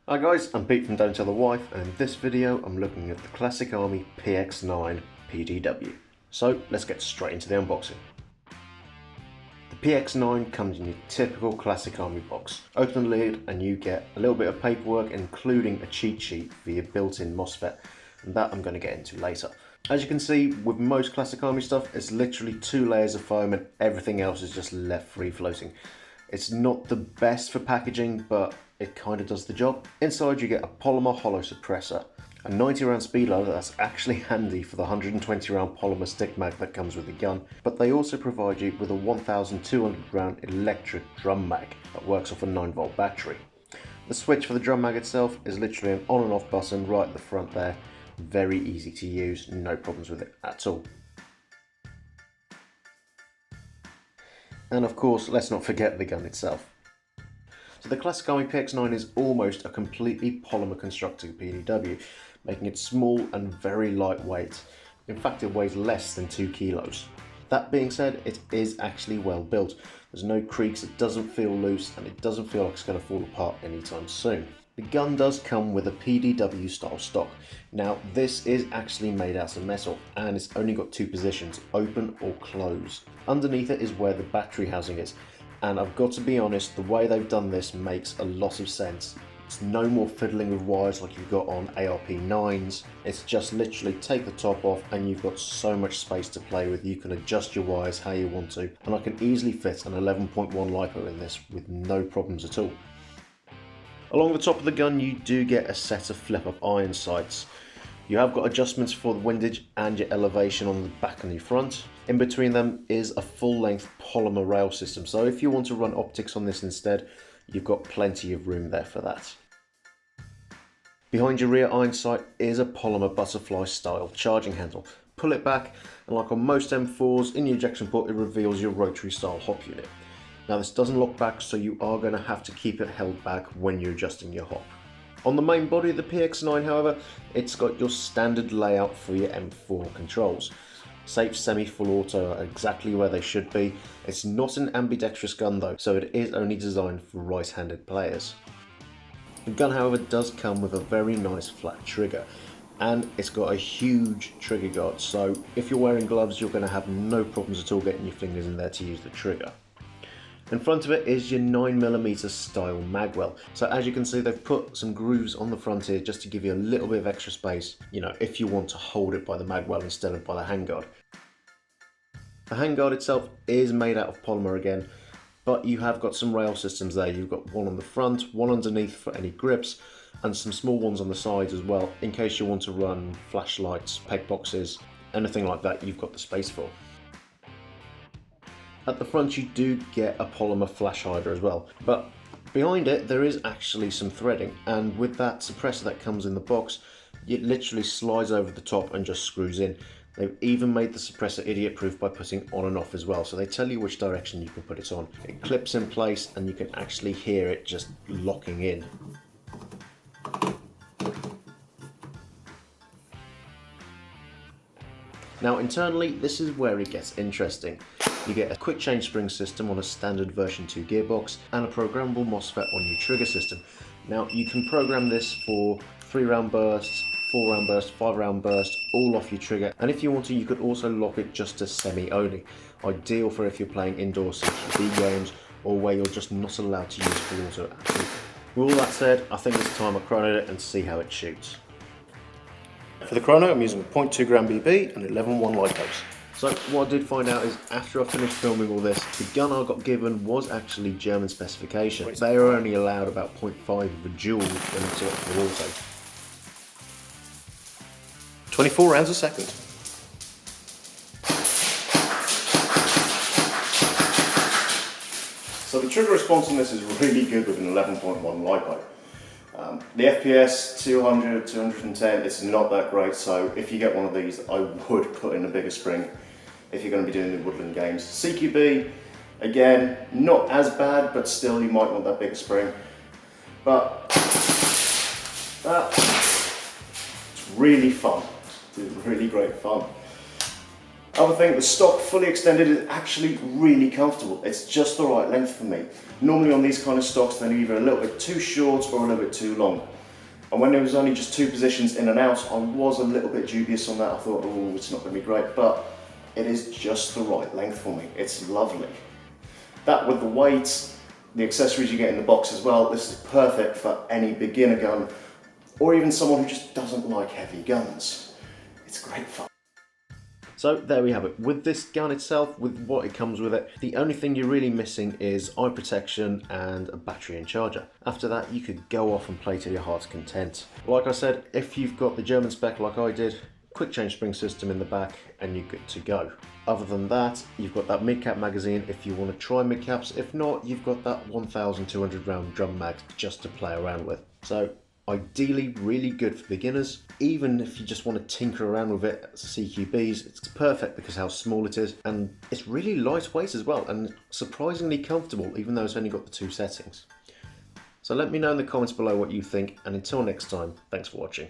Hi guys, I'm Pete from Don't Tell the Wife, and in this video I'm looking at the Classic Army PX9 PDW. So let's get straight into the unboxing. The PX9 comes in your typical Classic Army box. Open the lid and you get a little bit of paperwork including a cheat sheet for your built-in MOSFET, and that I'm going to get into later. As you can see, with most Classic Army stuff, it's literally 2 layers of foam and everything else is just left free floating. It's not the best for packaging, but it kind of does the job. Inside you get a polymer hollow suppressor, a 90 round speed loader that's actually handy for the 120 round polymer stick mag that comes with the gun, but they also provide you with a 1200 round electric drum mag that works off a 9-volt battery. The switch for the drum mag itself is literally an on and off button right at the front there. Very easy to use, no problems with it at all. And of course, let's not forget the gun itself. So the Classic Army PX9 is almost a completely polymer constructed PDW, making it small and very lightweight. In fact, it weighs less than 2 kilos. That being said, it is actually well built. There's no creaks, it doesn't feel loose, and it doesn't feel like it's going to fall apart anytime soon. The gun does come with a PDW style stock. Now this is actually made out of metal and it's only got 2 positions, open or closed. Underneath it is where the battery housing is, and I've got to be honest, the way they've done this makes a lot of sense. It's no more fiddling with wires like you've got on ARP9s. It's just literally take the top off and you've got so much space to play with. You can adjust your wires how you want to, and I can easily fit an 11.1 LiPo in this with no problems at all. Along the top of the gun you do get a set of flip-up iron sights. You have got adjustments for the windage and your elevation on the back and the front. In between them is a full-length polymer rail system, so if you want to run optics on this instead, you've got plenty of room there for that. Behind your rear iron sight is a polymer butterfly style charging handle. Pull it back and like on most M4s, in your ejection port it reveals your rotary style hop unit. Now this doesn't lock back, so you are going to have to keep it held back when you're adjusting your hop. On the main body of the PX9 however, it's got your standard layout for your M4 controls. Safe, semi, full auto are exactly where they should be. It's not an ambidextrous gun though, so it is only designed for right-handed players. The gun however does come with a very nice flat trigger, and it's got a huge trigger guard, so if you're wearing gloves you're going to have no problems at all getting your fingers in there to use the trigger. In front of it is your 9mm style magwell. So as you can see, they've put some grooves on the front here just to give you a little bit of extra space, you know, if you want to hold it by the magwell instead of by the handguard. The handguard itself is made out of polymer again, but you have got some rail systems there. You've got one on the front, one underneath for any grips, and some small ones on the sides as well, in case you want to run flashlights, peg boxes, anything like that, you've got the space for. At the front you do get a polymer flash hider as well, but behind it there is actually some threading, and with that suppressor that comes in the box, it literally slides over the top and just screws in. They've even made the suppressor idiot proof by putting on and off as well, so they tell you which direction you can put it on. It clips in place and you can actually hear it just locking in. Now internally, this is where it gets interesting. You get a quick change spring system on a standard version 2 gearbox and a programmable MOSFET on your trigger system. Now you can program this for 3-round bursts, 4-round burst, 5-round burst, all off your trigger, and if you want to you could also lock it just to semi only. Ideal for if you're playing indoor CQB games or where you're just not allowed to use full auto at all. With all that said, I think it's time I chronoed it and see how it shoots. For the chrono I'm using 0.2 gram BB and 11.1 LiPos. So what I did find out is after I finished filming all this, the gun I got given was actually German specification. They are only allowed about 0.5 of a joule when it's up for auto. 24 rounds a second. So the trigger response on this is really good with an 11.1 LiPo. The FPS 200, 210, it's not that great, so if you get one of these I would put in a bigger spring if you're going to be doing the woodland games. CQB, again, not as bad, but still you might want that bigger spring. But it's really fun, it's really great fun. Other thing, the stock fully extended is actually really comfortable. It's just the right length for me. Normally on these kind of stocks, they're either a little bit too short or a little bit too long. And when there was only just 2 positions in and out, I was a little bit dubious on that. I thought, oh, it's not going to be great, but it is just the right length for me. It's lovely. That with the weight, the accessories you get in the box as well, this is perfect for any beginner gun, or even someone who just doesn't like heavy guns. It's great fun. So there we have it. With this gun itself, with what it comes with it, the only thing you're really missing is eye protection and a battery and charger. After that, you could go off and play to your heart's content. Like I said, if you've got the German spec like I did, quick change spring system in the back and you're good to go. Other than that, you've got that midcap magazine if you want to try midcaps. If not, you've got that 1,200 round drum mag just to play around with. So ideally really good for beginners. Even if you just want to tinker around with it as CQBs, it's perfect because how small it is, and it's really lightweight as well and surprisingly comfortable even though it's only got the 2 settings. So let me know in the comments below what you think, and until next time, thanks for watching.